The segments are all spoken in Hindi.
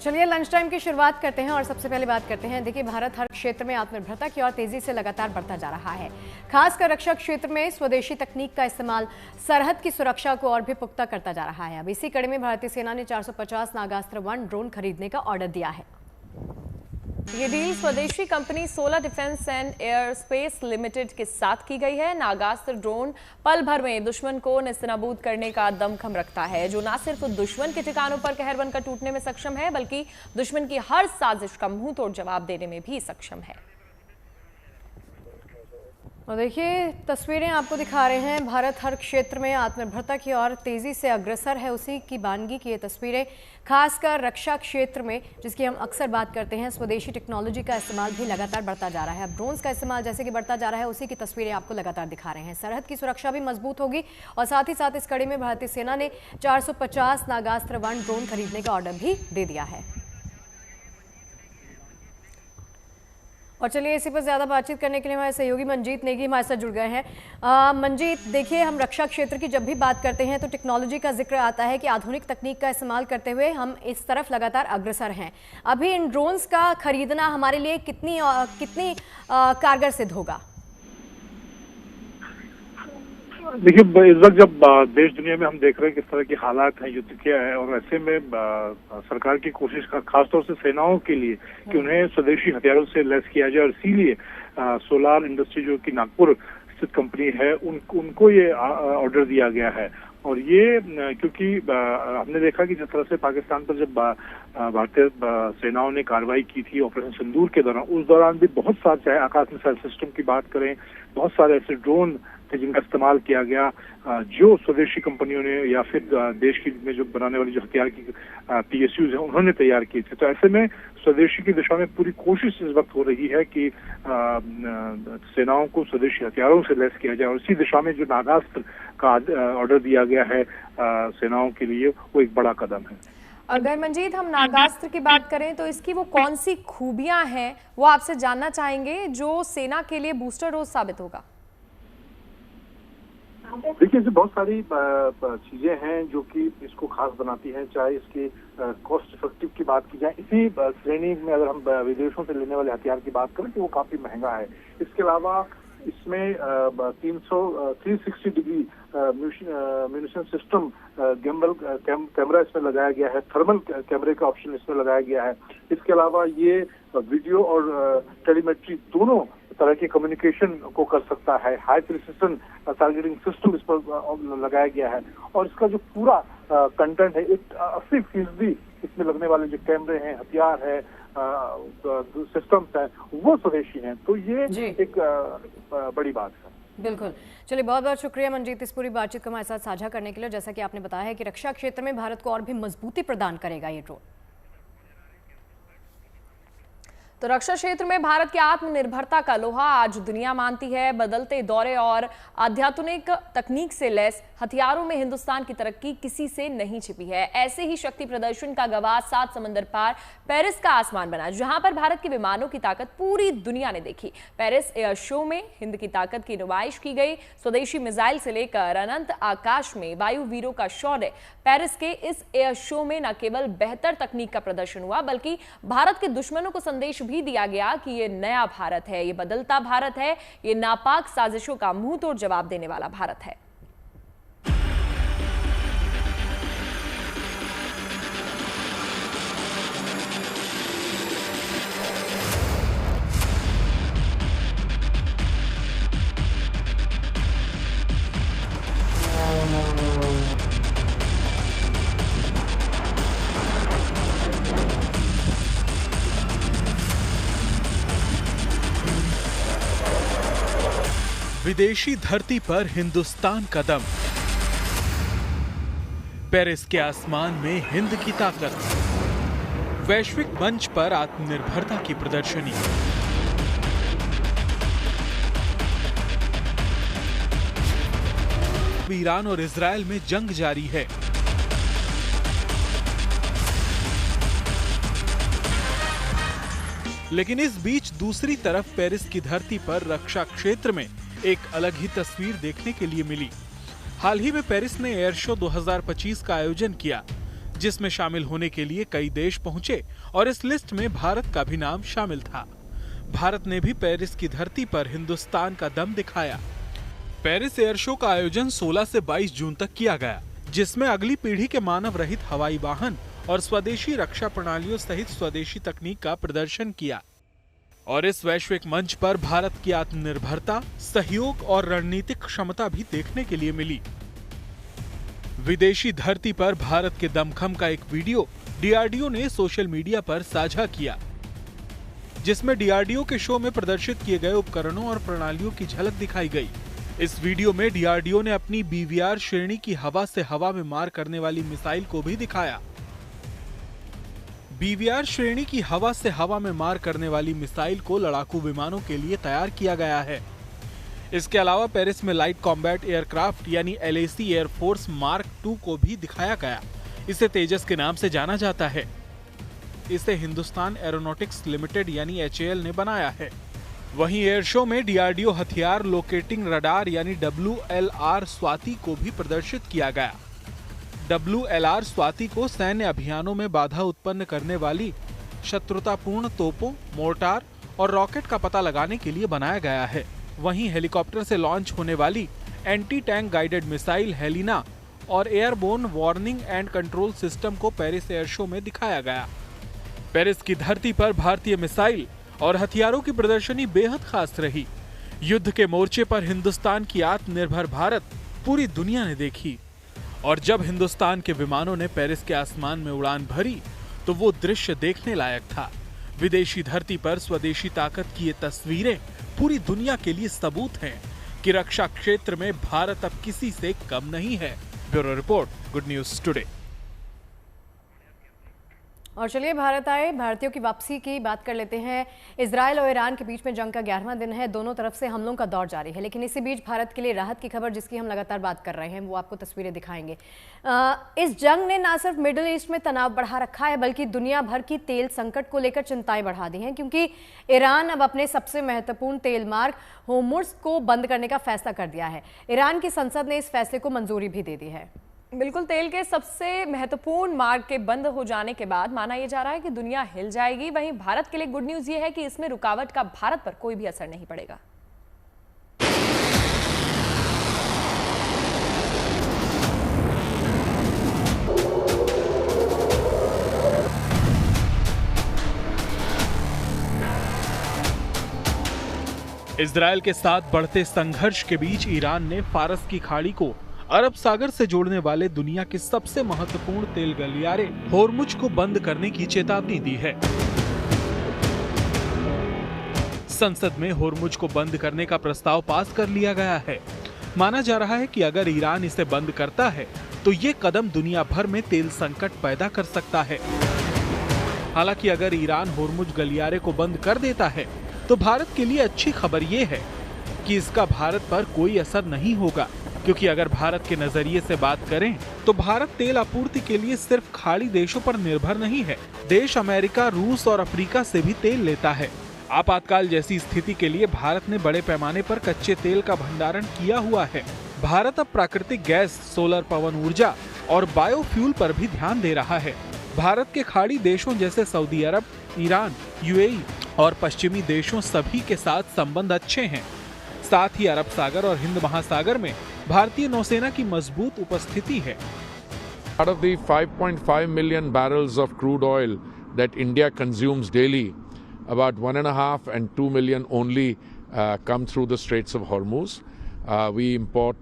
चलिए लंच टाइम की शुरुआत करते हैं और सबसे पहले बात करते हैं। देखिए, भारत हर क्षेत्र में आत्मनिर्भरता की ओर तेजी से लगातार बढ़ता जा रहा है। खासकर रक्षा क्षेत्र में स्वदेशी तकनीक का इस्तेमाल सरहद की सुरक्षा को और भी पुख्ता करता जा रहा है। अब इसी कड़ी में भारतीय सेना ने 450 नागास्त्र 1 ड्रोन खरीदने का ऑर्डर दिया है। ये डील स्वदेशी company solar defence and air space limited के साथ की गई है। नागास्त्र ड्रोन पल भर में दुश्मन को नेस्तनाबूद करने का दमखम रखता है, जो न सिर्फ दुश्मन के ठिकानों पर कहर बनकर टूटने में सक्षम है, बल्कि दुश्मन की हर साजिश का मुंह तोड़ जवाब देने में भी सक्षम है। और देखिए, तस्वीरें आपको दिखा रहे हैं। भारत हर क्षेत्र में आत्मनिर्भरता की ओर तेजी से अग्रसर है, उसी की बानगी की ये तस्वीरें, खासकर रक्षा क्षेत्र में जिसकी हम अक्सर बात करते हैं। स्वदेशी टेक्नोलॉजी का इस्तेमाल भी लगातार बढ़ता जा रहा है। अब ड्रोन्स का इस्तेमाल जैसे कि बढ़ता जा रहा है, उसी की तस्वीरें आपको लगातार दिखा रहे हैं। सरहद की सुरक्षा भी मजबूत होगी और साथ ही साथ इस कड़ी में भारतीय सेना ने 450 नागास्त्र 1 ड्रोन खरीदने का ऑर्डर भी दे दिया है। और चलिए, इसी पर ज्यादा बातचीत करने के लिए हमारे सहयोगी मंजीत नेगी हमारे साथ जुड़ गए हैं। मंजीत, देखिए, हम रक्षा क्षेत्र की जब भी बात करते हैं तो टेक्नोलॉजी का जिक्र आता है कि आधुनिक तकनीक का इस्तेमाल करते हुए हम इस तरफ लगातार अग्रसर हैं। अभी इन ड्रोन्स का खरीदना हमारे लिए कितनी कारगर सिद्ध होगा? देखिए, इस वक्त जब देश दुनिया में हम देख रहे हैं किस तरह के हालात हैं, युद्ध क्या है, और ऐसे में सरकार की कोशिश खासतौर से सेनाओं के लिए कि उन्हें स्वदेशी हथियारों से लैस किया जाए, और इसीलिए सोलार इंडस्ट्री जो कि नागपुर स्थित कंपनी है उनको ये ऑर्डर दिया गया है। और ये क्योंकि हमने देखा कि जिस तरह से पाकिस्तान पर जब भारतीय सेनाओं ने कार्रवाई की थी ऑपरेशन सिंदूर के दौरान, उस दौरान भी बहुत सारे, चाहे आकाश मिसाइल सिस्टम की बात करें, बहुत सारे ऐसे ड्रोन थे जिनका इस्तेमाल किया गया, जो स्वदेशी कंपनियों ने या फिर देश की में जो बनाने वाली जो हथियार की PSUs हैं उन्होंने तैयार किए थे। तो ऐसे में स्वदेशी की दिशा में पूरी कोशिश इस वक्त हो रही है कि सेनाओं को स्वदेशी हथियारों से लैस किया जाए, और इसी दिशा में जो नागास्त्र का ऑर्डर दिया गया है सेनाओं के लिए, वो एक बड़ा कदम है। अगर मंजीत हम नागास्त्र की बात करें तो इसकी वो कौन सी खूबियां हैं, वो आपसे जानना चाहेंगे जो सेना के लिए बूस्टर डोज साबित होगा। देखिए, इसमें बहुत सारी चीजें हैं जो कि इसको खास बनाती हैं। चाहे इसकी कॉस्ट इफेक्टिव की बात की जाए, इसी श्रेणी में अगर हम विदेशों से लेने वाले हथियार की बात करें तो वो काफी महंगा है। इसके अलावा इसमें 360 degree munition system gimbal camera इसमें लगाया गया है, थर्मल कैमरे का ऑप्शन इसमें लगाया गया है। इसके अलावा ये वीडियो और टेलीमेट्री दोनों तरह के कम्युनिकेशन को कर सकता है। हाई प्रिसिशन टारगेटिंग सिस्टम इस पर लगाया गया है, और इसका जो पूरा कंटेंट है, 80% इसमें लगने वाले जो कैमरे हैं, हथियार है, सिस्टम्स हैं, वो स्वदेशी हैं। तो ये एक बड़ी बात है। बिल्कुल। चलिए, बहुत बहुत शुक्रिया मंजीत इस पूरी बातचीत को हमारे साथ साझा करने के लिए। जैसा कि आपने बताया है कि रक्षा क्षेत्र में भारत को और भी मजबूती प्रदान करेगा ये ड्रोन। तो रक्षा क्षेत्र में भारत की आत्मनिर्भरता का लोहा आज दुनिया मानती है। बदलते दौरे और आध्यात्मिक तकनीक से लैस हथियारों में हिंदुस्तान की तरक्की किसी से नहीं छिपी है। ऐसे ही शक्ति प्रदर्शन का गवाह 7 समंदर पार पेरिस का आसमान बना, जहां पर भारत के विमानों की ताकत पूरी दुनिया ने देखी। पेरिस एयर शो में हिंद की ताकत की नुमाइश की गई। स्वदेशी मिसाइल से लेकर अनंत आकाश में वायु वीरों का शौर्य। पेरिस के इस एयर शो में न केवल बेहतर तकनीक का प्रदर्शन हुआ, बल्कि भारत के दुश्मनों को संदेश भी दिया गया कि ये नया भारत है, ये बदलता भारत है, ये नापाक साजिशों का मुंह तोड़ जवाब देने वाला भारत है। विदेशी धरती पर हिंदुस्तान का दम, पेरिस के आसमान में हिंद की ताकत, वैश्विक मंच पर आत्मनिर्भरता की प्रदर्शनी। ईरान और इजरायल में जंग जारी है। लेकिन इस बीच दूसरी तरफ पेरिस की धरती पर रक्षा क्षेत्र में एक अलग ही तस्वीर देखने के लिए मिली। हाल ही में पेरिस ने एयर शो 2025 का आयोजन किया, जिसमें शामिल होने के लिए कई देश पहुंचे और इस लिस्ट में भारत का भी नाम शामिल था। भारत ने भी पेरिस की धरती पर हिंदुस्तान का दम दिखाया। पेरिस एयर शो का आयोजन 16 से 22 जून तक किया गया, जिसमें अगली पीढ़ी के मानव रहित हवाई वाहन और स्वदेशी रक्षा प्रणालियों सहित स्वदेशी तकनीक का प्रदर्शन किया। और इस वैश्विक मंच पर भारत की आत्मनिर्भरता, सहयोग और रणनीतिक क्षमता भी देखने के लिए मिली। विदेशी धरती पर भारत के दमखम का एक वीडियो डीआरडीओ ने सोशल मीडिया पर साझा किया, जिसमें डीआरडीओ के शो में प्रदर्शित किए गए उपकरणों और प्रणालियों की झलक दिखाई गई। इस वीडियो में डीआरडीओ ने अपनी बीवीआर श्रेणी की हवा से हवा में मार करने वाली मिसाइल को भी दिखाया। बीवीआर श्रेणी की हवा से हवा में मार करने वाली मिसाइल को लड़ाकू विमानों के लिए तैयार किया गया है। इसके अलावा पेरिस में लाइट कॉम्बैट एयरक्राफ्ट यानी LAC एयरफोर्स मार्क 2 को भी दिखाया गया। इसे तेजस के नाम से जाना जाता है। इसे हिंदुस्तान एरोनॉटिक्स लिमिटेड यानी HAL ने बनाया है। वहीं एयर शो में डीआरडीओ हथियार लोकेटिंग रडार यानी WLR स्वाति को भी प्रदर्शित किया गया। WLR स्वाति को सैन्य अभियानों में बाधा उत्पन्न करने वाली शत्रुतापूर्ण तोपों, मोर्टार और रॉकेट का पता लगाने के लिए बनाया गया है। वहीं हेलीकॉप्टर से लॉन्च होने वाली anti tank guided missile Helina और airborne warning and control system को पेरिस एयर शो में दिखाया गया। पेरिस की धरती पर भारतीय मिसाइल और हथियारों की प्रदर्शनी बेहद खास रही। युद्ध के मोर्चे पर हिंदुस्तान की आत्मनिर्भर भारत पूरी दुनिया ने देखी और जब हिंदुस्तान के विमानों ने पेरिस के आसमान में उड़ान भरी तो वो दृश्य देखने लायक था। विदेशी धरती पर स्वदेशी ताकत की ये तस्वीरें पूरी दुनिया के लिए सबूत हैं कि रक्षा क्षेत्र में भारत अब किसी से कम नहीं है। Bureau report, good news today. और चलिए भारत आए भारतीयों की वापसी की बात कर लेते हैं। इजरायल और ईरान के बीच में जंग का 11वां दिन है। दोनों तरफ से हमलों का दौर जारी है, लेकिन इसी बीच भारत के लिए राहत की खबर जिसकी हम लगातार बात कर रहे हैं, वो आपको तस्वीरें दिखाएंगे। इस जंग ने न सिर्फ मिडिल ईस्ट में तनाव बढ़ा रखा है, बल्कि दुनिया भर की तेल संकट को लेकर चिंताएं बढ़ा दी हैं, क्योंकि ईरान अब अपने सबसे महत्वपूर्ण तेल मार्ग होर्मुज़ को बंद करने का फैसला कर दिया है। ईरान की संसद ने इस फैसले को मंजूरी भी दे दी है। बिल्कुल, तेल के सबसे महत्वपूर्ण मार्ग के बंद हो जाने के बाद माना यह जा रहा है कि दुनिया हिल जाएगी। वहीं भारत के लिए गुड न्यूज ये है कि इसमें रुकावट का भारत पर कोई भी असर नहीं पड़ेगा। इजरायल के साथ बढ़ते संघर्ष के बीच ईरान ने फारस की खाड़ी को अरब सागर से जोड़ने वाले दुनिया के सबसे महत्वपूर्ण तेल गलियारे होर्मुज को बंद करने की चेतावनी दी है। संसद में होर्मुज को बंद करने का प्रस्ताव पास कर लिया गया है। माना जा रहा है कि अगर ईरान इसे बंद करता है तो ये कदम दुनिया भर में तेल संकट पैदा कर सकता है। हालांकि अगर ईरान होर्मुज गलियारे को बंद कर देता है तो भारत के लिए अच्छी खबर ये है कि इसका भारत पर कोई असर नहीं होगा, क्योंकि अगर भारत के नजरिए से बात करें तो भारत तेल आपूर्ति के लिए सिर्फ खाड़ी देशों पर निर्भर नहीं है। देश अमेरिका, रूस और अफ्रीका से भी तेल लेता है। आपातकाल जैसी स्थिति के लिए भारत ने बड़े पैमाने पर कच्चे तेल का भंडारण किया हुआ है। भारत अब प्राकृतिक गैस, सोलर पवन ऊर्जा और बायोफ्यूल पर भी ध्यान दे रहा है। भारत के खाड़ी देशों जैसे सऊदी अरब, ईरान, UAE और पश्चिमी देशों सभी के साथ संबंध अच्छे हैं। साथ ही अरब सागर और हिंद महासागर में भारतीय नौसेना की मजबूत उपस्थिति है। Out of the 5.5 million barrels of crude oil that India consumes daily, about 1.5 and 2 million only come through the Straits of Hormuz. We import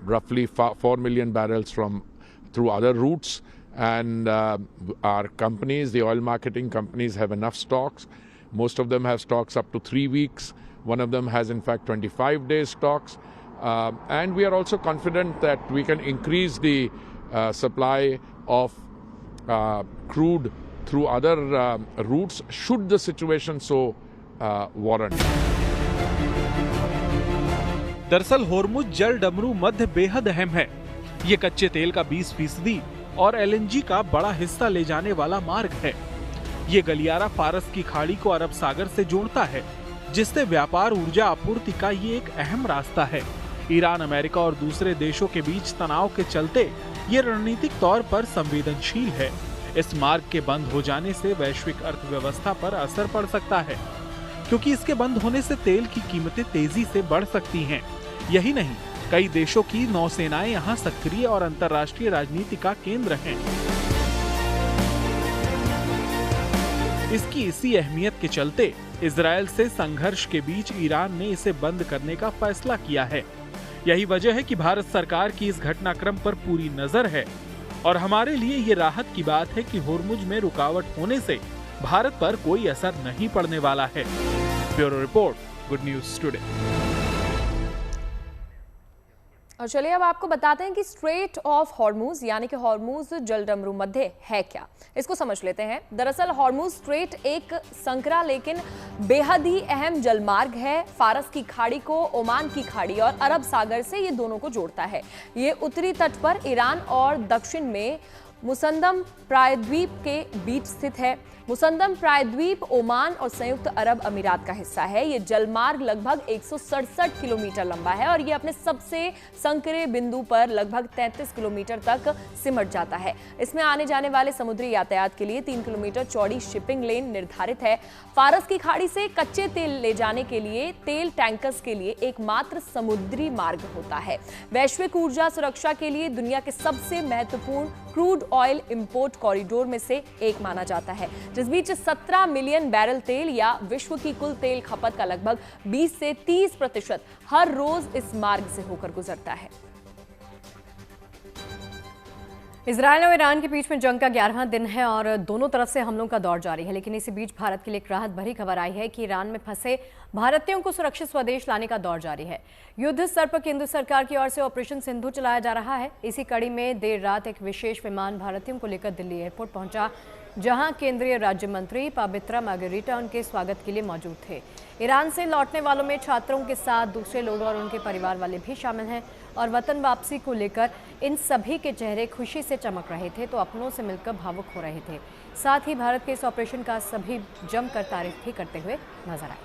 roughly 4 million barrels through other routes, and our companies, the oil marketing companies, have enough stocks. Most of them have stocks up to 3 weeks. One of them has in fact 25 days stocks. And we are also confident that we can increase the supply of crude through other routes should the situation so warrant. दरअसल होर्मुज जल डमरू मध्य बेहद अहम है। ये कच्चे तेल का 20% और LNG का बड़ा हिस्सा ले जाने वाला मार्ग है। ये गलियारा फारस की खाड़ी को अरब सागर से जोड़ता है, जिससे व्यापार, ऊर्जा आपूर्ति का ये एक अहम रास्ता है। ईरान, अमेरिका और दूसरे देशों के बीच तनाव के चलते ये रणनीतिक तौर पर संवेदनशील है। इस मार्ग के बंद हो जाने से वैश्विक अर्थव्यवस्था पर असर पड़ सकता है, क्योंकि इसके बंद होने से तेल की कीमतें तेजी से बढ़ सकती हैं। यही नहीं, कई देशों की नौसेनाएं यहाँ सक्रिय और अंतर्राष्ट्रीय राजनीति का केंद्र हैं। इसकी इसी अहमियत के चलते इजरायल से संघर्ष के बीच ईरान ने इसे बंद करने का फैसला किया है। यही वजह है कि भारत सरकार की इस घटनाक्रम पर पूरी नजर है और हमारे लिए ये राहत की बात है कि होर्मुज में रुकावट होने से भारत पर कोई असर नहीं पड़ने वाला है। Bureau report, good news today. और चलिए अब आपको बताते हैं कि स्ट्रेट ऑफ हॉर्मुज यानी कि हॉर्मुज जलडमरू मध्य है क्या, इसको समझ लेते हैं। दरअसल हॉर्मुज स्ट्रेट एक संकरा लेकिन बेहद ही अहम जलमार्ग है। फारस की खाड़ी को ओमान की खाड़ी और अरब सागर से ये दोनों को जोड़ता है। ये उत्तरी तट पर ईरान और दक्षिण में मुसंदम प्रायद्वीप के बीच स्थित है। मुसंदम प्रायद्वीप ओमान और संयुक्त अरब अमीरात का हिस्सा है। ये जलमार्ग लगभग 167 किलोमीटर लंबा है और ये अपने सबसे संकरे बिंदु पर लगभग 33 किलोमीटर तक सिमट जाता है। इसमें आने जाने वाले समुद्री यातायात के लिए 3 किलोमीटर चौड़ी शिपिंग लेन निर्धारित है। फारस की खाड़ी से कच्चे तेल ले जाने के लिए तेल टैंकर्स के लिए एकमात्र समुद्री मार्ग होता है। वैश्विक ऊर्जा सुरक्षा के लिए दुनिया के सबसे महत्वपूर्ण क्रूड ऑयल इंपोर्ट कॉरिडोर में से एक माना जाता है, जिस बीच 17 मिलियन बैरल तेल या विश्व की कुल तेल खपत का लगभग 20 से 30% हर रोज इस मार्ग से होकर गुजरता है। इजरायल और ईरान के बीच में जंग का 11वां दिन है और दोनों तरफ से हमलों का दौर जारी है। लेकिन इसी बीच भारत के लिए एक राहत भरी खबर आई है कि ईरान में फंसे भारतीयों को सुरक्षित स्वदेश लाने का दौर जारी है। युद्ध स्तर पर केंद्र सरकार की ओर से ऑपरेशन सिंधु चलाया जा रहा है। इसी कड़ी में देर रात एक विशेष विमान भारतीयों को लेकर दिल्ली एयरपोर्ट पहुंचा, जहां केंद्रीय राज्य मंत्री पवित्रा मार्गरीटा उनके स्वागत के लिए मौजूद थे। ईरान से लौटने वालों में छात्रों के साथ दूसरे लोग और उनके परिवार वाले भी शामिल हैं और वतन वापसी को लेकर इन सभी के चेहरे खुशी से चमक रहे थे तो अपनों से मिलकर भावुक हो रहे थे। साथ ही भारत के इस ऑपरेशन का सभी जमकर तारीफ भी करते हुए नजर आए।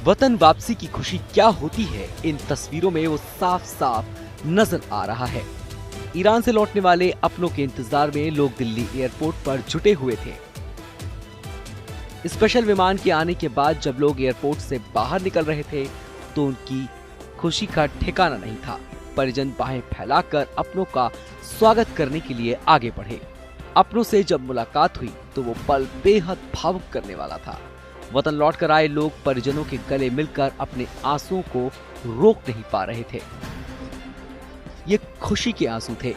वतन वापसी की खुशी क्या होती है, इन तस्वीरों में वो साफ साफ नजर आ रहा है। ईरान से लौटने वाले अपनों के इंतजार में लोग दिल्ली एयरपोर्ट पर जुटे हुए थे। स्पेशल विमान के आने के बाद जब लोग एयरपोर्ट से बाहर निकल रहे थे तो उनकी खुशी का ठिकाना नहीं था। परिजन बाहें फैलाकर अपनों का स्वागत करने के लिए आगे बढ़े। अपनों से जब मुलाकात हुई तो वो पल बेहद भावुक करने वाला था। वतन लौटकर आए लोग परिजनों के गले मिलकर अपने आंसुओं को रोक नहीं पा रहे थे। ये खुशी के आंसू थे,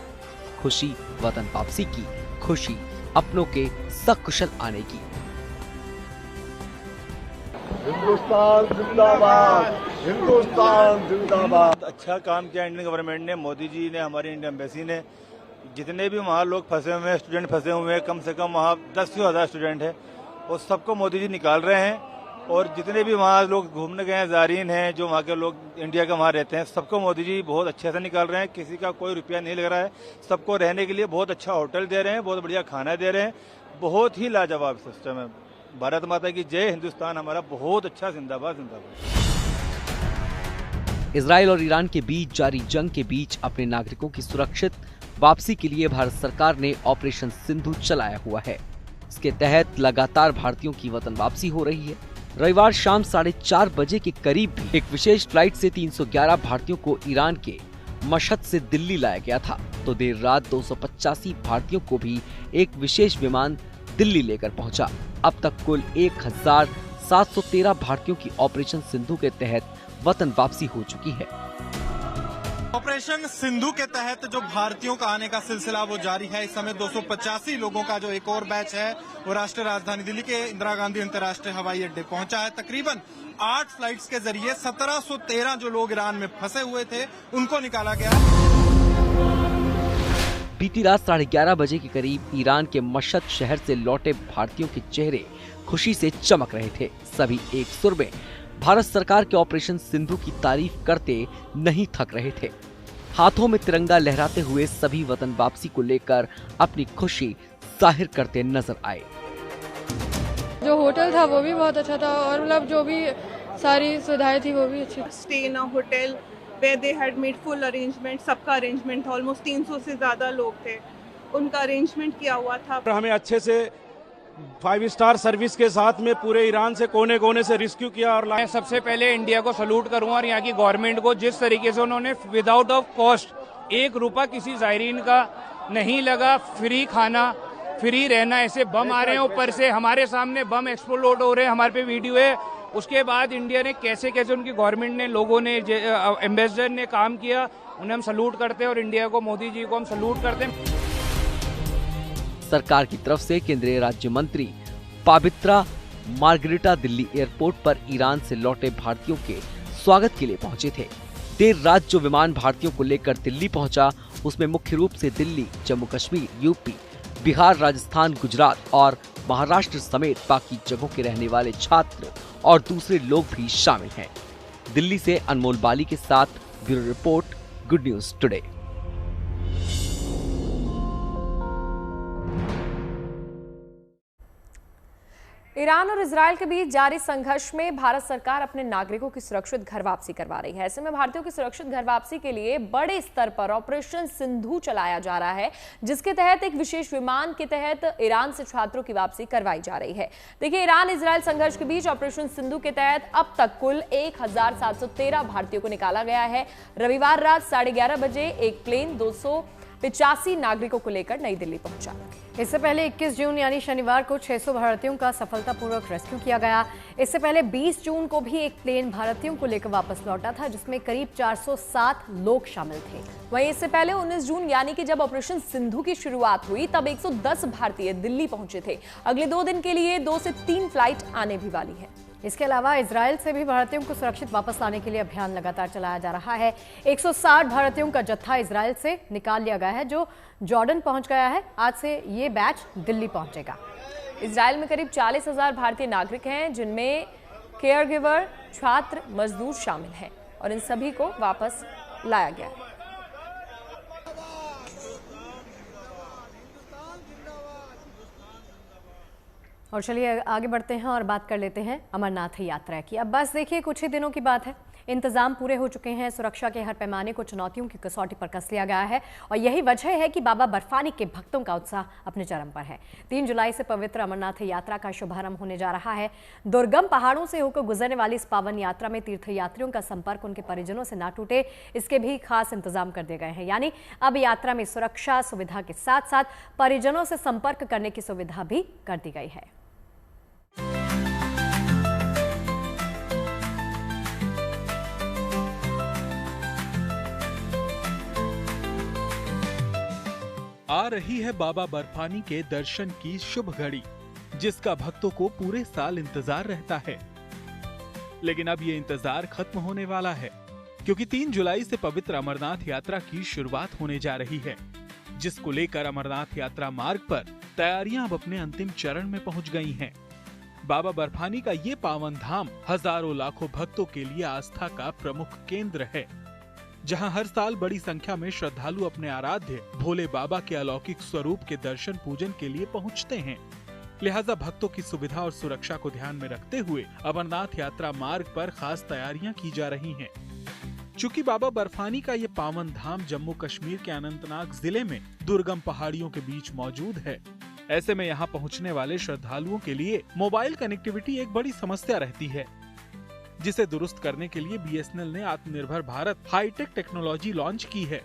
खुशी वतन वापसी की, खुशी अपनों के सकुशल आने की। हिंदुस्तान जिंदाबाद, हिंदुस्तान जिंदाबाद। अच्छा काम किया इंडियन गवर्नमेंट ने, मोदी जी ने, हमारी इंडियन एम्बेसी ने। जितने भी वहाँ लोग फंसे हुए हैं, स्टूडेंट फंसे हुए हैं, कम से कम वहाँ 10 से ज़्यादा स्टूडेंट है, और सबको मोदी जी निकाल रहे हैं। और जितने भी वहाँ लोग घूमने गए हैं, ज़ायरीन हैं, जो वहाँ के लोग इंडिया के वहाँ रहते हैं, सबको मोदी जी बहुत अच्छे से निकाल रहे हैं। किसी का कोई रुपया नहीं लग रहा है। सबको रहने के लिए बहुत अच्छा होटल दे रहे हैं, बहुत बढ़िया खाना दे रहे हैं। बहुत ही लाजवाब सिस्टम है। भारत माता की जय। हिंदुस्तान हमारा बहुत अच्छा जिंदाबाद जिंदाबाद। इजराइल और ईरान के बीच जारी जंग के बीच अपने नागरिकों की सुरक्षित वापसी के लिए भारत सरकार ने ऑपरेशन सिंधु चलाया हुआ है। इसके तहत लगातार भारतीयों की वतन वापसी हो रही है। रविवार शाम 4:30 बजे के करीब भी एक विशेष फ्लाइट से 311 भारतीयों को ईरान के मशहद से दिल्ली लाया गया था, तो देर रात 285 भारतीयों को भी एक विशेष विमान दिल्ली लेकर पहुंचा। अब तक कुल 1713 भारतीयों की ऑपरेशन सिंधु के तहत वतन वापसी हो चुकी है। ऑपरेशन सिंधु के तहत जो भारतीयों का आने का सिलसिला वो जारी है। इस समय 285 लोगों का जो एक और बैच है वो राष्ट्रीय राजधानी दिल्ली के इंदिरा गांधी अंतर्राष्ट्रीय हवाई अड्डे पहुंचा है। तकरीबन 8 फ्लाइट्स के जरिए 1713 जो लोग ईरान में फंसे हुए थे उनको निकाला गया। बीती रात 11:30 बजे के करीब ईरान के मशहद शहर से लौटे भारतीयों के चेहरे खुशी से चमक रहे थे। सभी एक सुर में भारत सरकार के ऑपरेशन सिंधु की तारीफ करते नहीं थक रहे थे। हाथों में तिरंगा लहराते हुए सभी वतन वापसी को लेकर अपनी खुशी जाहिर करते नजर आए। जो होटल था वो भी बहुत अच्छा था और मतलब जो भी सारी सुविधाएं थी वो भी अच्छी। Stay in a hotel where they had made full arrangement, सबका अरेंजमेंट था, ऑलमोस्ट 300 से ज्यादा लोग थे, उनका अरेंजमेंट किया हुआ था। हमें अच्छे से 5 स्टार सर्विस के साथ में पूरे ईरान से कोने कोने से रेस्क्यू किया। और मैं सबसे पहले इंडिया को सैल्यूट करूंगा और यहाँ की गवर्नमेंट को, जिस तरीके से उन्होंने विदाउट ऑफ कॉस्ट 1 रुपया किसी ज़ायरीन का नहीं लगा, फ्री खाना, फ्री रहना, ऐसे बम आ रहे हैं ऊपर से, हमारे सामने बम एक्सप्लोड हो रहे हैं, हमारे पे वीडियो है। उसके बाद इंडिया ने कैसे कैसे उनकी गवर्नमेंट ने, लोगों ने, एम्बेसडर ने काम किया, उन्हें हम सैल्यूट करते हैं और इंडिया को, मोदी जी को हम सैल्यूट करते हैं। सरकार की तरफ से केंद्रीय राज्य मंत्री पाबित्रा मार्गरेटा दिल्ली एयरपोर्ट पर ईरान से लौटे भारतीयों के स्वागत के लिए पहुंचे थे। देर रात जो विमान भारतीयों को लेकर दिल्ली पहुंचा, उसमें मुख्य रूप से दिल्ली, जम्मू कश्मीर, यूपी, बिहार, राजस्थान, गुजरात और महाराष्ट्र समेत बाकी जगहों के रहने वाले छात्र और दूसरे लोग भी शामिल हैं। दिल्ली से अनमोल बाली के साथ bureau report, good news today. Iran और इजरायल के बीच जारी संघर्ष में भारत सरकार अपने नागरिकों की सुरक्षित घर वापसी करवा रही है। ऐसे में भारतीयों की सुरक्षित घर वापसी के लिए बड़े स्तर पर ऑपरेशन सिंधु चलाया जा रहा है, जिसके तहत एक विशेष विमान के तहत ईरान से छात्रों की वापसी करवाई जा रही है। देखिए, ईरान इजरायल संघर्ष के बीच ऑपरेशन सिंधु के तहत अब तक कुल 1713 भारतीयों को निकाला गया है। रविवार रात 11:30 बजे एक प्लेन 285 नागरिकों को लेकर नई दिल्ली पहुंचा। इससे पहले 21 जून यानी शनिवार को 600 भारतीयों का सफलतापूर्वक रेस्क्यू किया गया। इससे पहले 20 जून को भी एक प्लेन भारतीयों को लेकर वापस लौटा था, जिसमें करीब 407 लोग शामिल थे। वहीं इससे पहले 19 जून यानी कि जब ऑपरेशन सिंधु की शुरुआत हुई, तब 110 भारतीय दिल्ली पहुंचे थे। अगले 2 दिन के लिए 2 से 3 फ्लाइट आने भी वाली है। इसके अलावा इजरायल से भी भारतीयों को सुरक्षित वापस लाने के लिए अभियान लगातार चलाया जा रहा है। 160 भारतीयों का जत्था इजरायल से निकाल लिया गया है, जो जॉर्डन पहुंच गया है। आज से ये बैच दिल्ली पहुंचेगा। इजरायल में करीब 40,000 भारतीय नागरिक हैं, जिनमें केयर गिवर, छात्र, मजदूर शामिल हैं और इन सभी को वापस लाया गया है। और चलिए आगे बढ़ते हैं और बात कर लेते हैं अमरनाथ यात्रा की। अब बस देखिए, कुछ ही दिनों की बात है, इंतजाम पूरे हो चुके हैं। सुरक्षा के हर पैमाने को चुनौतियों की कसौटी पर कस लिया गया है और यही वजह है कि बाबा बर्फानी के भक्तों का उत्साह अपने चरम पर है। 3 जुलाई से पवित्र अमरनाथ यात्रा का शुभारंभ होने जा रहा है। दुर्गम पहाड़ों से होकर गुजरने वाली इस पावन यात्रा में तीर्थयात्रियों का संपर्क उनके परिजनों से ना टूटे, इसके भी खास इंतजाम कर दिए गए हैं। यानी अब यात्रा में सुरक्षा सुविधा के साथ साथ परिजनों से संपर्क करने की सुविधा भी कर दी गई है। आ रही है बाबा बर्फानी के दर्शन की शुभ घड़ी, जिसका भक्तों को पूरे साल इंतजार रहता है। लेकिन अब ये इंतजार खत्म होने वाला है, क्योंकि 3 जुलाई से पवित्र अमरनाथ यात्रा की शुरुआत होने जा रही है, जिसको लेकर अमरनाथ यात्रा मार्ग पर तैयारियां अब अपने अंतिम चरण में पहुंच गई हैं। बाबा बर्फानी का ये पावन धाम हजारों लाखों भक्तों के लिए आस्था का प्रमुख केंद्र है, जहां हर साल बड़ी संख्या में श्रद्धालु अपने आराध्य भोले बाबा के अलौकिक स्वरूप के दर्शन पूजन के लिए पहुंचते हैं। लिहाजा भक्तों की सुविधा और सुरक्षा को ध्यान में रखते हुए अमरनाथ यात्रा मार्ग पर खास तैयारियां की जा रही हैं। चूंकि बाबा बर्फानी का ये पावन धाम जम्मू कश्मीर के अनंतनाग जिले में दुर्गम पहाड़ियों के बीच मौजूद है, ऐसे में यहाँ पहुँचने वाले श्रद्धालुओं के लिए मोबाइल कनेक्टिविटी एक बड़ी समस्या रहती है, जिसे दुरुस्त करने के लिए BSNL ने आत्मनिर्भर भारत हाईटेक टेक्नोलॉजी लॉन्च की है,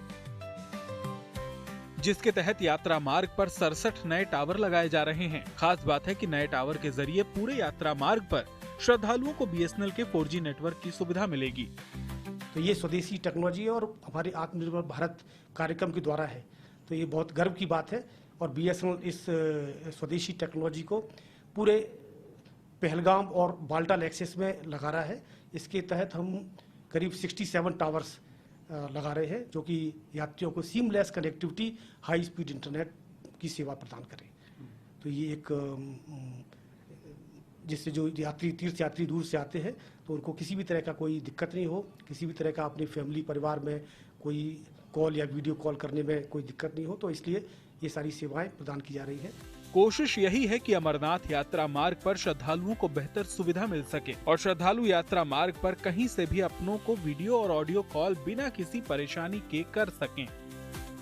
जिसके तहत यात्रा मार्ग पर 67 नए टावर लगाए जा रहे हैं। खास बात है कि नए टावर के जरिए पूरे यात्रा मार्ग पर श्रद्धालुओं को BSNL के 4G नेटवर्क की सुविधा मिलेगी। तो ये स्वदेशी टेक्नोलॉजी और हमारे आत्मनिर्भर भारत कार्यक्रम के द्वारा है, तो ये बहुत गर्व की बात है। और BSNL इस स्वदेशी टेक्नोलॉजी को पूरे पहलगाम और बाल्टाल एक्सेस में लगा रहा है। इसके तहत हम करीब 67 टावर्स लगा रहे हैं, जो कि यात्रियों को seamless connectivity, high speed internet की सेवा प्रदान करें। तो ये एक जिससे जो तीर्थयात्री दूर से आते हैं तो उनको किसी भी तरह का कोई दिक्कत नहीं हो, किसी भी तरह का अपनी फैमिली परिवार में कोई कॉल या वीडियो कॉल करने में कोई दिक्कत नहीं हो, तो इसलिए ये सारी सेवाएं प्रदान की जा रही है। कोशिश यही है कि अमरनाथ यात्रा मार्ग पर श्रद्धालुओं को बेहतर सुविधा मिल सके और श्रद्धालु यात्रा मार्ग पर कहीं से भी अपनों को वीडियो और ऑडियो कॉल बिना किसी परेशानी के कर सकें।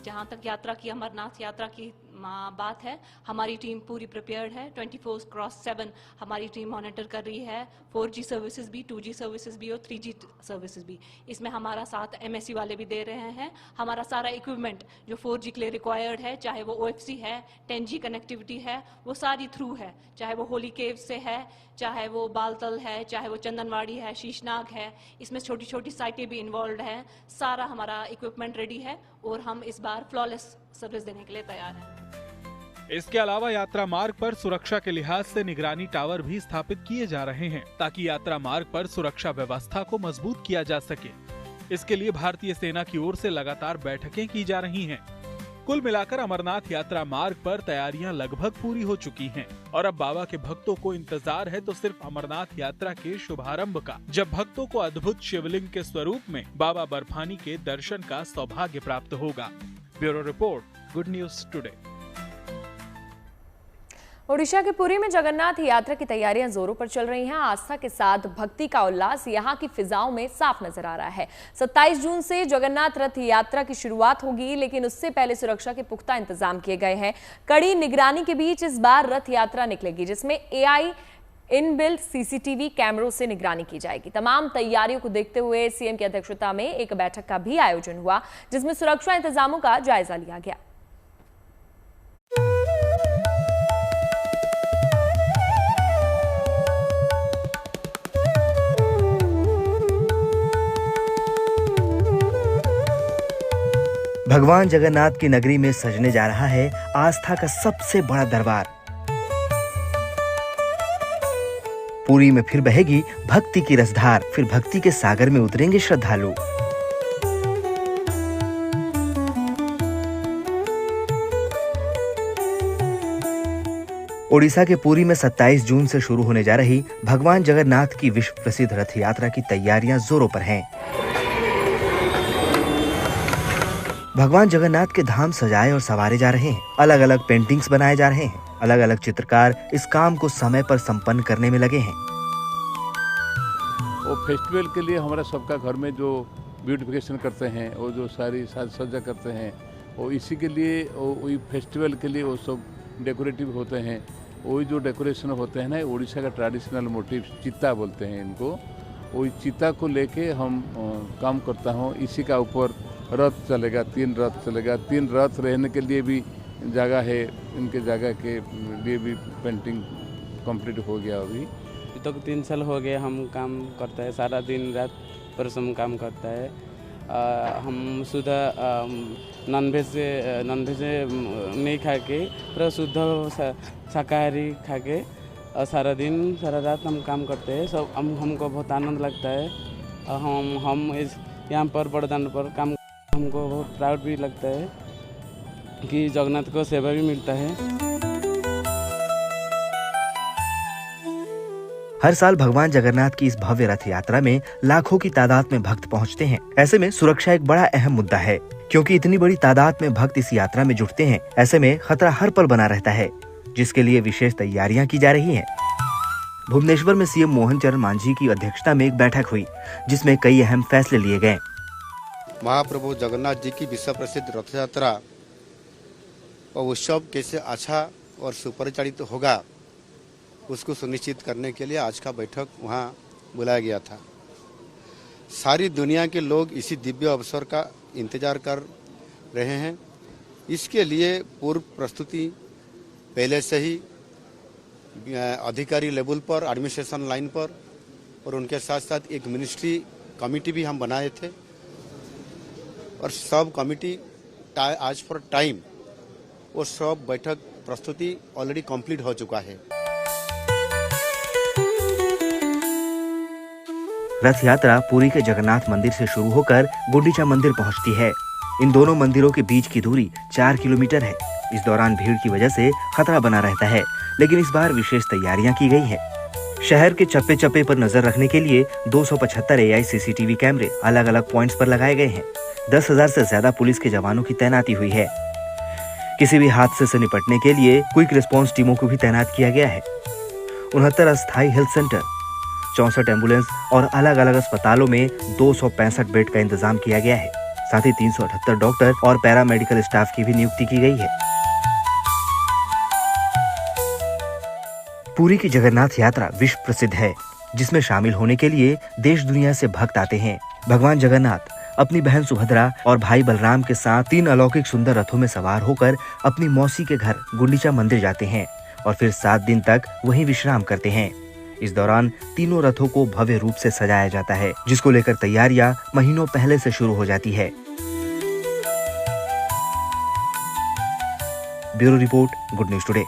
जहाँ तक यात्रा की, अमरनाथ यात्रा की बात है, हमारी टीम पूरी प्रिपेयर्ड है। 24/7 हमारी टीम मॉनिटर कर रही है। 4G सर्विसेज भी, 2G सर्विसेज भी और 3G सर्विसेज भी। इसमें हमारा साथ MSC वाले भी दे रहे हैं। हमारा सारा इक्विपमेंट जो 4G के लिए रिक्वायर्ड है, चाहे वो OFC है, 10G कनेक्टिविटी है, वो सारी थ्रू है। चाहे वो होली केव से है, चाहे वो बालतल है, चाहे वो चंदनवाड़ी है, शीशनाग है, इसमें छोटी छोटी साइटें भी इन्वॉल्व हैं। सारा हमारा इक्विपमेंट रेडी है और हम इस बार फ्लॉलेस सर्विस देने के लिए तैयार हैं। इसके अलावा यात्रा मार्ग पर सुरक्षा के लिहाज से निगरानी टावर भी स्थापित किए जा रहे हैं ताकि यात्रा मार्ग पर सुरक्षा व्यवस्था को मजबूत किया जा सके। इसके लिए भारतीय सेना की ओर से लगातार बैठकें की जा रही हैं। कुल मिलाकर अमरनाथ यात्रा मार्ग पर तैयारियां लगभग पूरी हो चुकी हैं और अब बाबा के भक्तों को इंतजार है तो सिर्फ अमरनाथ यात्रा के शुभारंभ का, जब भक्तों को अद्भुत शिवलिंग के स्वरूप में बाबा बर्फानी के दर्शन का सौभाग्य प्राप्त होगा। Bureau report, good news today. Odisha के पुरी में जगन्नाथ यात्रा की तैयारियां जोरों पर चल रही हैं। आस्था के साथ भक्ति का उल्लास यहां की फिजाओं में साफ नजर आ रहा है। 27 जून से जगन्नाथ रथ यात्रा की शुरुआत होगी, लेकिन उससे पहले सुरक्षा के पुख्ता इंतजाम किए गए हैं। कड़ी निगरानी के बीच इस बार रथ यात्रा निकलेगी, जिसमें AI इनबिल्ट CCTV कैमरों से निगरानी की जाएगी। तमाम तैयारियों को देखते हुए CM की अध्यक्षता में एक बैठक का भी आयोजन हुआ, जिसमें सुरक्षा इंतजामों का जायजा लिया गया। भगवान जगन्नाथ की नगरी में सजने जा रहा है आस्था का सबसे बड़ा दरबार। पुरी में फिर बहेगी भक्ति की रसधार, फिर भक्ति के सागर में उतरेंगे श्रद्धालु। ओडिशा के पुरी में 27 जून से शुरू होने जा रही भगवान जगन्नाथ की विश्व प्रसिद्ध रथ यात्रा की तैयारियां जोरों पर हैं। भगवान जगन्नाथ के धाम सजाए और संवारे जा रहे हैं। अलग अलग पेंटिंग्स बनाए जा रहे हैं। अलग अलग चित्रकार इस काम को समय पर संपन्न करने में लगे हैं। वो फेस्टिवल के लिए हमारा सबका घर में जो ब्यूटिफिकेशन करते हैं, वो जो सारी साज सज्जा करते हैं, वो इसी के लिए, वही फेस्टिवल के लिए वो सब डेकोरेटिव होते हैं। वही जो डेकोरेशन होते हैं ना, उड़ीसा का ट्रेडिशनल मोटिव चित्ता बोलते हैं इनको। वही चित्ता को लेके हम काम करता हूँ। इसी का ऊपर रथ चलेगा, 3 रथ चलेगा। 3 रथ रहने के लिए भी जगह है, इनके जगह के लिए भी पेंटिंग कंप्लीट हो गया। अभी तो 3 साल हो गए हम काम करता है, सारा दिन रात परिश्रम काम करता है। हम शुद्ध नॉनवेज नहीं खा के, पूरा शुद्ध शाकाहारी खा के सारा दिन सारा रात हम काम करते हैं। सब हमको बहुत आनंद लगता है। हम इस यहाँ पर बड़दान पर काम, हमको बहुत प्राउड भी लगता है कि जगन्नाथ को सेवा भी मिलता है। हर साल भगवान जगन्नाथ की इस भव्य रथ यात्रा में लाखों की तादाद में भक्त पहुंचते हैं। ऐसे में सुरक्षा एक बड़ा अहम मुद्दा है, क्योंकि इतनी बड़ी तादाद में भक्त इस यात्रा में जुटते हैं। ऐसे में खतरा हर पल बना रहता है, जिसके लिए विशेष तैयारियां की जा रही हैं। भुवनेश्वर में CM मोहन चरण मांझी की अध्यक्षता में एक बैठक हुई, जिसमें कई अहम फैसले लिए गए। महाप्रभु जगन्नाथ जी की विश्व प्रसिद्ध रथ यात्रा और उत्सव कैसे अच्छा और सुपरिचालित होगा, उसको सुनिश्चित करने के लिए आज का बैठक वहाँ बुलाया गया था। सारी दुनिया के लोग इसी दिव्य अवसर का इंतजार कर रहे हैं। इसके लिए पूर्व प्रस्तुति पहले से ही अधिकारी लेवल पर, एडमिनिस्ट्रेशन लाइन पर, और उनके साथ साथ एक मिनिस्ट्री कमेटी भी हम बनाए थे, और सब कमेटी आज फॉर टाइम वो सब बैठक प्रस्तुति ऑलरेडी कंप्लीट हो चुका है। रथ यात्रा पुरी के जगन्नाथ मंदिर से शुरू होकर गुंडीचा मंदिर पहुंचती है। इन दोनों मंदिरों के बीच की दूरी 4 किलोमीटर है। इस दौरान भीड़ की वजह से खतरा बना रहता है, लेकिन इस बार विशेष तैयारियां की गई हैं। शहर के चप्पे चप्पे पर नजर रखने के लिए 275 AI CCTV कैमरे अलग अलग पॉइंट्स पर लगाए गए हैं। 10,000 से ज्यादा पुलिस के जवानों की तैनाती हुई है। किसी भी हादसे से निपटने के लिए क्विक रिस्पांस टीमों को भी तैनात किया गया है। 69 अस्थायी हेल्थ सेंटर, 64 एम्बुलेंस और अलग अलग अस्पतालों में 265 बेड का इंतजाम किया गया है। साथ ही 378 डॉक्टर और पैरामेडिकल स्टाफ की भी नियुक्ति की गई है। पुरी की जगन्नाथ यात्रा विश्व प्रसिद्ध है, जिसमें शामिल होने के लिए देश दुनिया से भक्त आते हैं। भगवान जगन्नाथ अपनी बहन सुभद्रा और भाई बलराम के साथ 3 अलौकिक सुंदर रथों में सवार होकर अपनी मौसी के घर गुंडीचा मंदिर जाते हैं और फिर 7 दिन तक वहीं विश्राम करते हैं। इस दौरान तीनों रथों को भव्य रूप से सजाया जाता है, जिसको लेकर तैयारियां महीनों पहले से शुरू हो जाती है। Bureau report, good news today.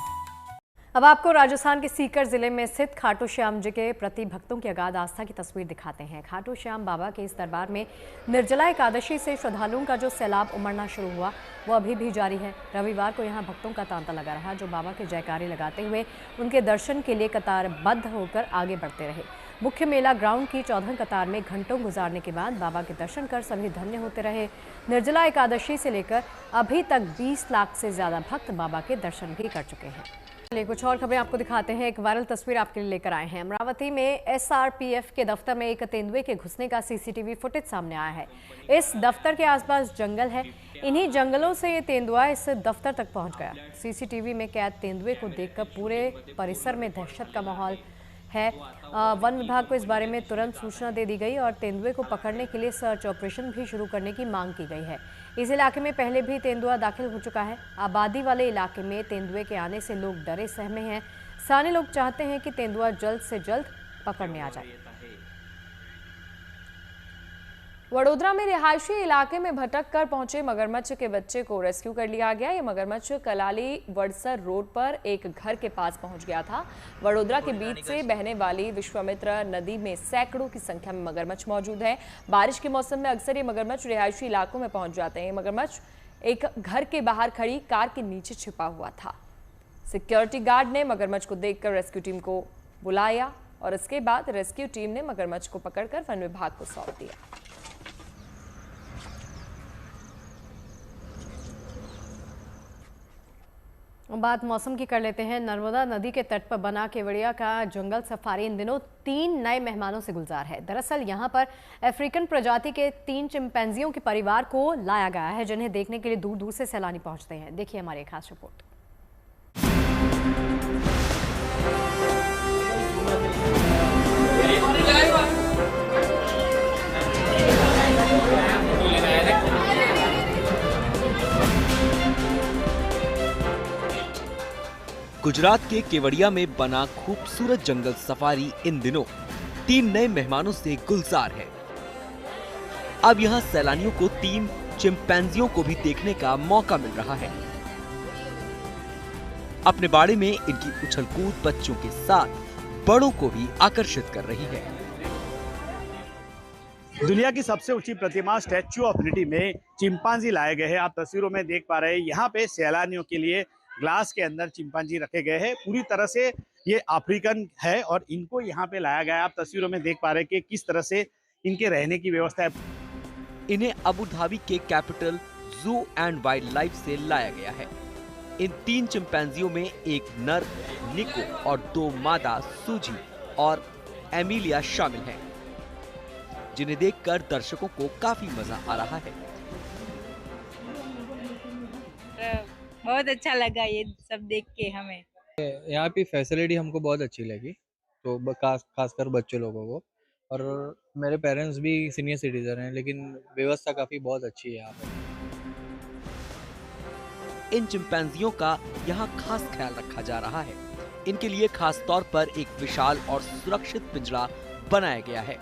अब आपको राजस्थान के सीकर जिले में स्थित खाटू श्याम जी के प्रति भक्तों की अगाध आस्था की तस्वीर दिखाते हैं। खाटू श्याम बाबा के इस दरबार में निर्जला एकादशी से श्रद्धालुओं का जो सैलाब उमड़ना शुरू हुआ वो अभी भी जारी है। रविवार को यहां भक्तों का तांता लगा रहा, जो बाबा के जयकारे लगाते हुए उनके दर्शन के लिए कतारबद्ध होकर आगे बढ़ते रहे। मुख्य मेला ग्राउंड की 14 कतार में घंटों गुजारने के बाद बाबा के दर्शन कर सभी धन्य होते रहे। निर्जला एकादशी से लेकर अभी तक 20 लाख से ज्यादा भक्त बाबा के दर्शन भी कर चुके हैं। कुछ और खबरें आपको दिखाते हैं। एक वायरल तस्वीर आपके लिए लेकर आए हैं। अमरावती में SRPF के दफ्तर में एक तेंदुए के घुसने का CCTV फुटेज सामने आया है। इस दफ्तर के आसपास जंगल है, इन्हीं जंगलों से ये तेंदुआ इस दफ्तर तक पहुंच गया। CCTV में कैद तेंदुए को देखकर पूरे परिसर में दहशत का माहौल है। वन विभाग को इस बारे में तुरंत सूचना दे दी गई और तेंदुए को पकड़ने के लिए सर्च ऑपरेशन भी शुरू करने की मांग की गई है। इस इलाके में पहले भी तेंदुआ दाखिल हो चुका है। आबादी वाले इलाके में तेंदुए के आने से लोग डरे सहमे हैं। स्थानीय लोग चाहते हैं कि तेंदुआ जल्द से जल्द पकड़ में आ जाए। वडोदरा में रिहायशी इलाके में भटक कर पहुंचे मगरमच्छ के बच्चे को रेस्क्यू कर लिया गया। ये मगरमच्छ कलाली वडसर रोड पर एक घर के पास पहुंच गया था। वडोदरा के बीच से बहने वाली विश्वामित्र नदी में सैकड़ों की संख्या में मगरमच्छ मौजूद है। बारिश के मौसम में अक्सर ये मगरमच्छ रिहायशी इलाकों में पहुंच जाते हैं। मगरमच्छ एक घर के बाहर खड़ी कार के नीचे छिपा हुआ था। सिक्योरिटी गार्ड ने मगरमच्छ को देखकर रेस्क्यू टीम को बुलाया और इसके बाद रेस्क्यू टीम ने मगरमच्छ को पकड़कर वन विभाग को सौंप दिया। बात मौसम की कर लेते हैं। नर्मदा नदी के तट पर बना केवड़िया का जंगल सफारी इन दिनों 3 नए मेहमानों से गुलजार है। दरअसल यहां पर अफ्रीकन प्रजाति के 3 चिंपैंजियों के परिवार को लाया गया है, जिन्हें देखने के लिए दूर दूर से सैलानी पहुंचते हैं। देखिए हमारी खास रिपोर्ट। गुजरात के केवड़िया में बना खूबसूरत जंगल सफारी इन दिनों 3 नए मेहमानों से गुलजार है। अब यहां सैलानियों को 3 चिंपैंजियों को भी देखने का मौका मिल रहा है। अपने बाड़े में इनकी उछलकूद बच्चों के साथ बड़ों को भी आकर्षित कर रही है। दुनिया की सबसे ऊंची प्रतिमा स्टैच्यू ऑफ यूनिटी में चिंपांजी लाए गए हैं। आप तस्वीरों में देख पा रहे हैं, यहाँ पे सैलानियों के लिए ग्लास के अंदर चिंपांजी रखे गए हैं। पूरी तरह से ये अफ्रीकन है और इनको यहाँ पे लाया गया है। आप तस्वीरों में देख पा रहे हैं कि किस तरह से इनके रहने की व्यवस्था है। इन्हें अबू धाबी के कैपिटल जू एंड वाइल्ड लाइफ से लाया गया है। इन 3 चिंपैंजियों में एक नर निको और 2 मादा सूजी और एमिलिया शामिल हैं, जिन्हें देखकर दर्शकों को काफी मजा आ रहा है। बहुत अच्छा लगा ये सब देख के। हमें यहाँ की फैसिलिटी हमको बहुत अच्छी लगी, तो खासकर बच्चों लोगों को। और मेरे पेरेंट्स भी सीनियर सिटीजन हैं, लेकिन व्यवस्था काफ़ी बहुत अच्छी है यहाँ पर। इन चिंपैंजियों का यहाँ खास ख्याल रखा जा रहा है। इनके लिए खास तौर पर एक विशाल और सुरक्षित पिंजरा बनाया गया है।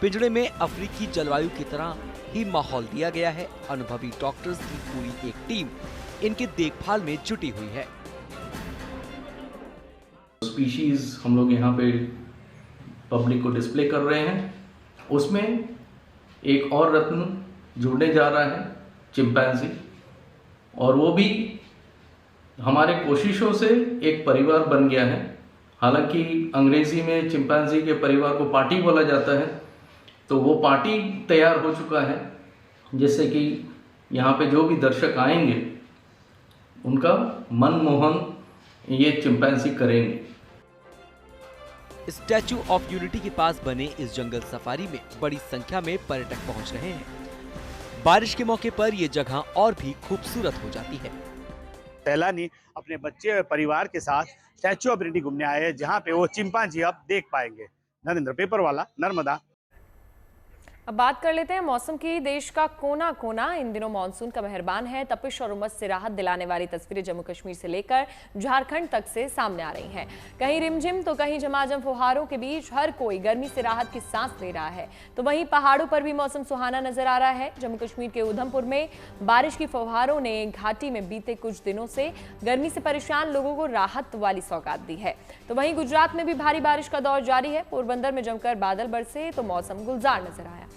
पिंजरे में अफ्रीकी जलवायु की तरह ही माहौल दिया गया है। अनुभवी डॉक्टर्स की पूरी एक टीम इनकी देखभाल में जुटी हुई है। स्पीशीज हम लोग यहाँ पे पब्लिक को डिस्प्ले कर रहे हैं। उसमें एक और रत्न जुड़ने जा रहा है, चिंपैंजी, और वो भी हमारे कोशिशों से एक परिवार बन गया है। हालांकि अंग्रेजी में चिंपैंजी के परिवार को पार्टी बोला जाता है, तो वो पार्टी तैयार हो चुका है। जिससे कि यहाँ पे जो भी दर्शक आएंगे उनका मनमोहन ये चिंपैंजी करेंगे। स्टैचू ऑफ यूनिटी के पास बने इस जंगल सफारी में बड़ी संख्या में पर्यटक पहुंच रहे हैं। बारिश के मौके पर ये जगह और भी खूबसूरत हो जाती है। सैलानी अपने बच्चे और परिवार के साथ स्टैचू ऑफ यूनिटी घूमने आए हैं, जहां पे वो चिंपांजी अब देख पाएंगे। नरेंद्र पेपरवाला, नर्मदा। अब बात कर लेते हैं मौसम की। देश का कोना कोना इन दिनों मानसून का मेहरबान है। तपिश और उमस से राहत दिलाने वाली तस्वीरें जम्मू कश्मीर से लेकर झारखंड तक से सामने आ रही हैं। कहीं रिमझिम तो कहीं झमाझम फुहारों के बीच हर कोई गर्मी से राहत की सांस ले रहा है। तो वहीं पहाड़ों पर भी मौसम सुहाना नजर आ रहा है। जम्मू कश्मीर के उधमपुर में बारिश की फुहारों ने घाटी में बीते कुछ दिनों से गर्मी से परेशान लोगों को राहत वाली सौगात दी है। तो वहीं गुजरात में भी भारी बारिश का दौर जारी है। पोरबंदर में जमकर बादल बरसे तो मौसम गुलजार नजर आया।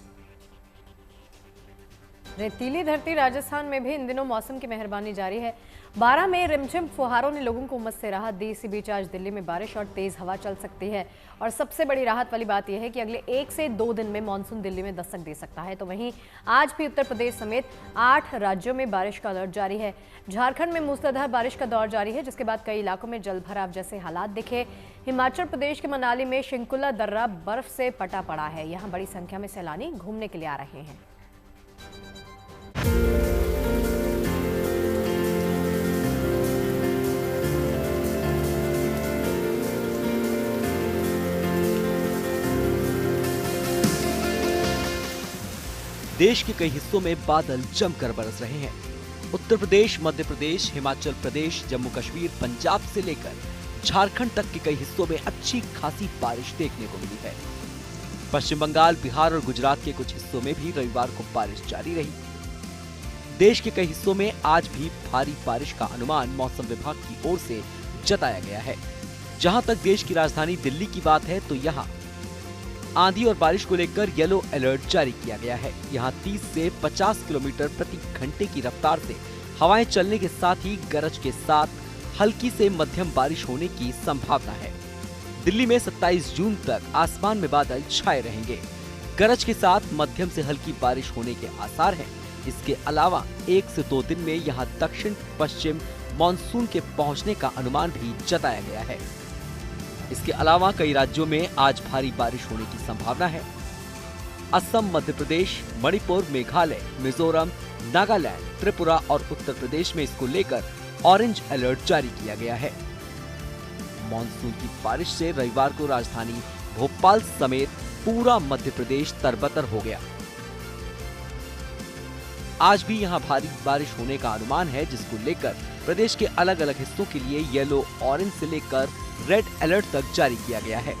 रेतीली धरती राजस्थान में भी इन दिनों मौसम की मेहरबानी जारी है। 12 में रिमझिम फुहारों ने लोगों को उमस से राहत दी। इसी बीच आज दिल्ली में बारिश और तेज हवा चल सकती है। और सबसे बड़ी राहत वाली बात यह है कि अगले 1 से 2 दिन में मानसून दिल्ली में दस्तक दे सकता है। तो वहीं आज भी उत्तर प्रदेश समेत 8 राज्यों में बारिश का अलर्ट जारी है। झारखंड में मूसलाधार बारिश का दौर जारी है, जिसके बाद कई इलाकों में जल भराव जैसे हालात दिखे। हिमाचल प्रदेश के मनाली में शिंकुला दर्रा बर्फ से पटा पड़ा है। यहाँ बड़ी संख्या में सैलानी घूमने के लिए आ रहे हैं। देश के कई हिस्सों में बादल जमकर बरस रहे हैं। उत्तर प्रदेश, मध्य प्रदेश, हिमाचल प्रदेश, जम्मू कश्मीर, पंजाब से लेकर झारखंड तक के कई हिस्सों में अच्छी खासी बारिश देखने को मिली है। पश्चिम बंगाल, बिहार और गुजरात के कुछ हिस्सों में भी रविवार को बारिश जारी रही। देश के कई हिस्सों में आज भी भारी बारिश का अनुमान मौसम विभाग की ओर से जताया गया है। जहां तक देश की राजधानी दिल्ली की बात है तो यहां आंधी और बारिश को लेकर येलो अलर्ट जारी किया गया है। यहां 30 से 50 किलोमीटर प्रति घंटे की रफ्तार से हवाएं चलने के साथ ही गरज के साथ हल्की से मध्यम बारिश होने की संभावना है। दिल्ली में 27 जून तक आसमान में बादल छाए रहेंगे। गरज के साथ मध्यम से हल्की बारिश होने के आसार हैं। इसके अलावा 1 से 2 दिन में यहां दक्षिण पश्चिम मानसून के पहुंचने का अनुमान भी जताया गया है। इसके अलावा कई राज्यों में आज भारी बारिश होने की संभावना है। असम, मध्य प्रदेश, मणिपुर, मेघालय, मिजोरम, नागालैंड, त्रिपुरा और उत्तर प्रदेश में इसको लेकर ऑरेंज अलर्ट जारी किया गया है। मानसून की बारिश से रविवार को राजधानी भोपाल समेत पूरा मध्य प्रदेश तरबतर हो गया। आज भी यहां भारी बारिश होने का अनुमान है, जिसको लेकर प्रदेश के अलग अलग हिस्सों के लिए येलो, ऑरेंज से लेकर रेड अलर्ट तक जारी किया गया है।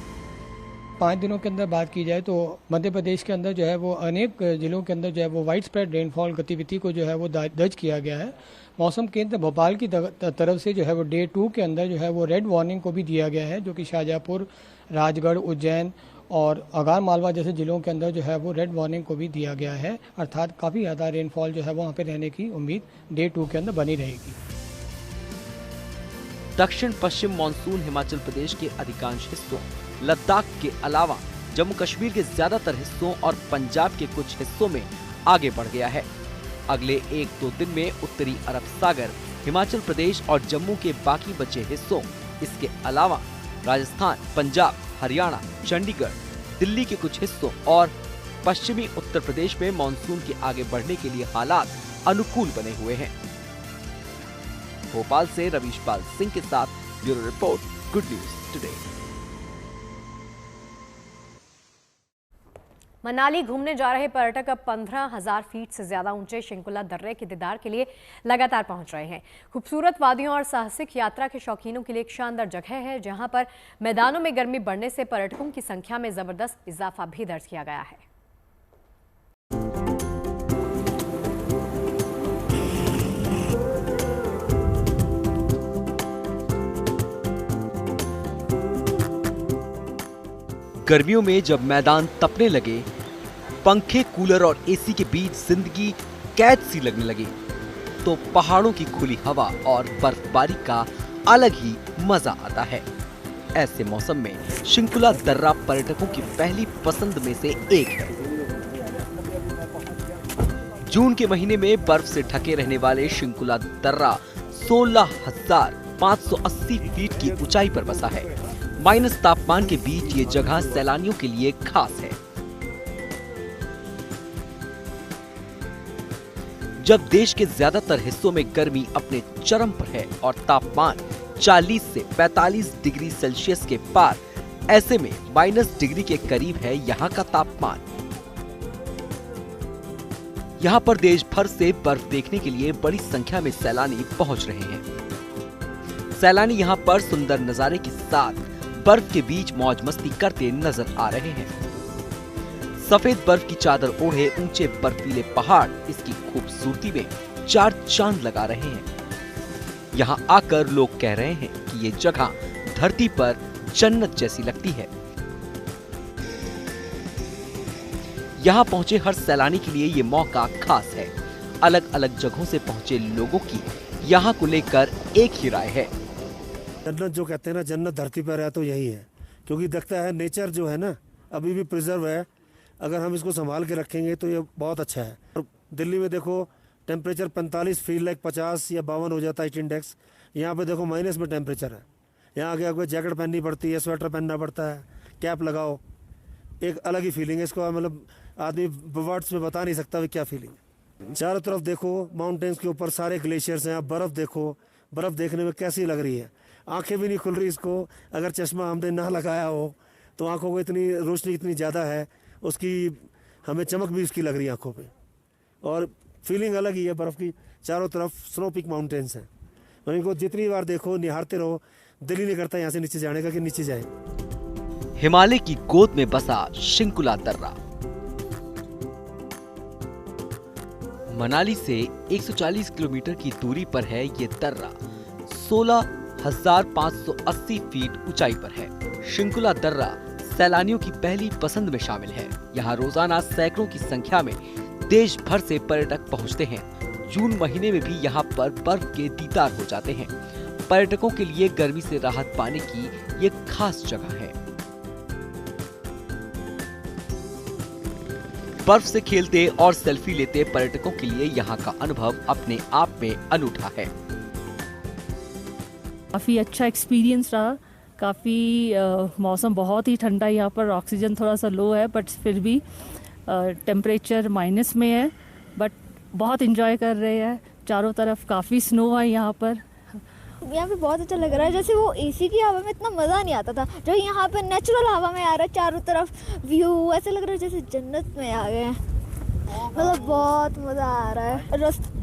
5 दिनों के अंदर बात की जाए तो मध्य प्रदेश के अंदर जो है वो अनेक जिलों के अंदर जो है वो वाइड स्प्रेड रेनफॉल गतिविधि को जो है वो दर्ज किया गया है। मौसम केंद्र भोपाल की तरफ से जो है वो डे 2 के अंदर जो है वो रेड वार्निंग को भी दिया गया है, जो कि शाहजहाँपुर, राजगढ़, उज्जैन और आगर मालवा जैसे जिलों के अंदर जो है वो रेड वार्निंग को भी दिया गया है। अर्थात काफ़ी ज़्यादा रेनफॉल जो है वहाँ पे रहने की उम्मीद डे 2 के अंदर बनी रहेगी। दक्षिण पश्चिम मानसून हिमाचल प्रदेश के अधिकांश हिस्सों, लद्दाख के अलावा जम्मू कश्मीर के ज्यादातर हिस्सों और पंजाब के कुछ हिस्सों में आगे बढ़ गया है। अगले 1-2 दिन में उत्तरी अरब सागर, हिमाचल प्रदेश और जम्मू के बाकी बचे हिस्सों, इसके अलावा राजस्थान, पंजाब, हरियाणा, चंडीगढ़, दिल्ली के कुछ हिस्सों और पश्चिमी उत्तर प्रदेश में मानसून के आगे बढ़ने के लिए हालात अनुकूल बने हुए हैं। भोपाल से रवीश पाल सिंह के साथ bureau report, good news today. Manali घूमने जा रहे पर्यटक अब 15,000 फीट से ज्यादा ऊंचे शिंकुला दर्रे के दीदार के लिए लगातार पहुंच रहे हैं। खूबसूरत वादियों और साहसिक यात्रा के शौकीनों के लिए एक शानदार जगह है, जहां पर मैदानों में गर्मी बढ़ने से पर्यटकों की संख्या में जबरदस्त इजाफा भी दर्ज किया गया है। गर्मियों में जब मैदान तपने लगे, पंखे, कूलर और एसी के बीच जिंदगी कैद सी लगने लगी, तो पहाड़ों की खुली हवा और बर्फबारी का अलग ही मजा आता है। ऐसे मौसम में शिंकुला दर्रा पर्यटकों की पहली पसंद में से एक है। जून के महीने में बर्फ से ढके रहने वाले शिंकुला दर्रा 16,580 फीट की ऊंचाई पर बसा है। माइनस तापमान के बीच ये जगह सैलानियों के लिए खास है। जब देश के ज्यादातर हिस्सों में गर्मी अपने चरम पर है और तापमान 40 से 45 डिग्री सेल्सियस के पार, ऐसे में माइनस डिग्री के करीब है यहाँ का तापमान। यहाँ पर देश भर से बर्फ देखने के लिए बड़ी संख्या में सैलानी पहुंच रहे हैं। सैलानी यहाँ पर सुंदर नजारे के साथ बर्फ के बीच मौज मस्ती करते नजर आ रहे हैं। सफेद बर्फ की चादर ओढ़े ऊंचे बर्फीले पहाड़ इसकी खूबसूरती में चार चांद लगा रहे हैं। यहाँ आकर लोग कह रहे हैं कि ये जगह धरती पर जन्नत जैसी लगती है। यहाँ पहुंचे हर सैलानी के लिए ये मौका खास है। अलग अलग जगहों से पहुंचे लोगों की यहाँ को लेकर एक ही राय है। जन्नत जो कहते हैं ना, जन्नत धरती पर है तो यही है, क्योंकि दिखता है नेचर जो है ना अभी भी प्रिजर्व है। अगर हम इसको संभाल के रखेंगे तो ये बहुत अच्छा है। और दिल्ली में देखो टेम्परेचर 45 फील लाइक 50 या 52 हो जाता है इंडेक्स। यहाँ पे देखो माइनस में टेम्परेचर है। यहाँ आगे आपको जैकेट पहननी पड़ती है, स्वेटर पहनना पड़ता है, कैप लगाओ, एक अलग ही फीलिंग है। इसको मतलब आदमी वर्ड्स में बता नहीं सकता भी क्या फीलिंग है। चारों तरफ देखो माउंटेन्स के ऊपर सारे ग्लेशियर्स हैं। आप बर्फ़ देखो, बर्फ़ देखने में कैसी लग रही है, आंखें भी नहीं खुल रही इसको। अगर चश्मा हमने ना लगाया हो तो आंखों को इतनी रोशनी इतनी ज़्यादा है, उसकी हमें चमक भी इसकी लग रही है आंखों पे। और फीलिंग अलग ही है बर्फ़ की। चारों तरफ स्नो पीक माउंटेन्स हैं, इनको जितनी बार देखो निहारते रहो, दिल ही नहीं करता यहाँ से नीचे जाने का कि नीचे जाए। हिमालय की गोद में बसा शिंकुला दर्रा मनाली से 140 किलोमीटर की दूरी पर है। ये दर्रा 16,580 फीट ऊंचाई पर है। शिंकुला दर्रा सैलानियों की पहली पसंद में शामिल है। यहाँ रोजाना सैकड़ों की संख्या में देश भर से पर्यटक पहुँचते हैं। जून महीने में भी यहाँ पर बर्फ के दीदार हो जाते हैं। पर्यटकों के लिए गर्मी से राहत पाने की ये खास जगह है। बर्फ से खेलते और सेल्फी लेते पर्यटकों के लिए यहाँ का अनुभव अपने आप में अनूठा है। काफ़ी अच्छा एक्सपीरियंस रहा। काफ़ी मौसम बहुत ही ठंडा, यहाँ पर ऑक्सीजन थोड़ा सा लो है, बट फिर भी टेम्परेचर माइनस में है, बट बहुत इंजॉय कर रहे हैं। चारों तरफ काफ़ी स्नो है यहाँ पर। यहाँ पे बहुत अच्छा लग रहा है। जैसे वो एसी की हवा में इतना मज़ा नहीं आता था, जो यहाँ पे नेचुरल हवा में आ रहा है। चारों तरफ व्यू ऐसे लग रहा है जैसे जन्नत में आ गए हैं। मतलब बहुत मज़ा आ रहा है।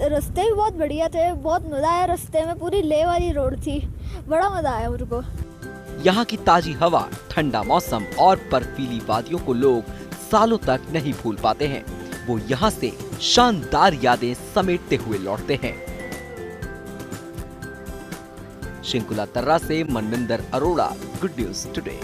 रास्ते भी बहुत बढ़िया थे, बहुत मज़ा आया रास्ते में। पूरी लेह वाली रोड थी, बड़ा मज़ा आया मुझको। यहाँ की ताजी हवा, ठंडा मौसम और बर्फीली वादियों को लोग सालों तक नहीं भूल पाते हैं। वो यहाँ से शानदार यादें समेटते हुए लौटते हैं। शिंकुला दर्रा से Manvinder Arora, good news today.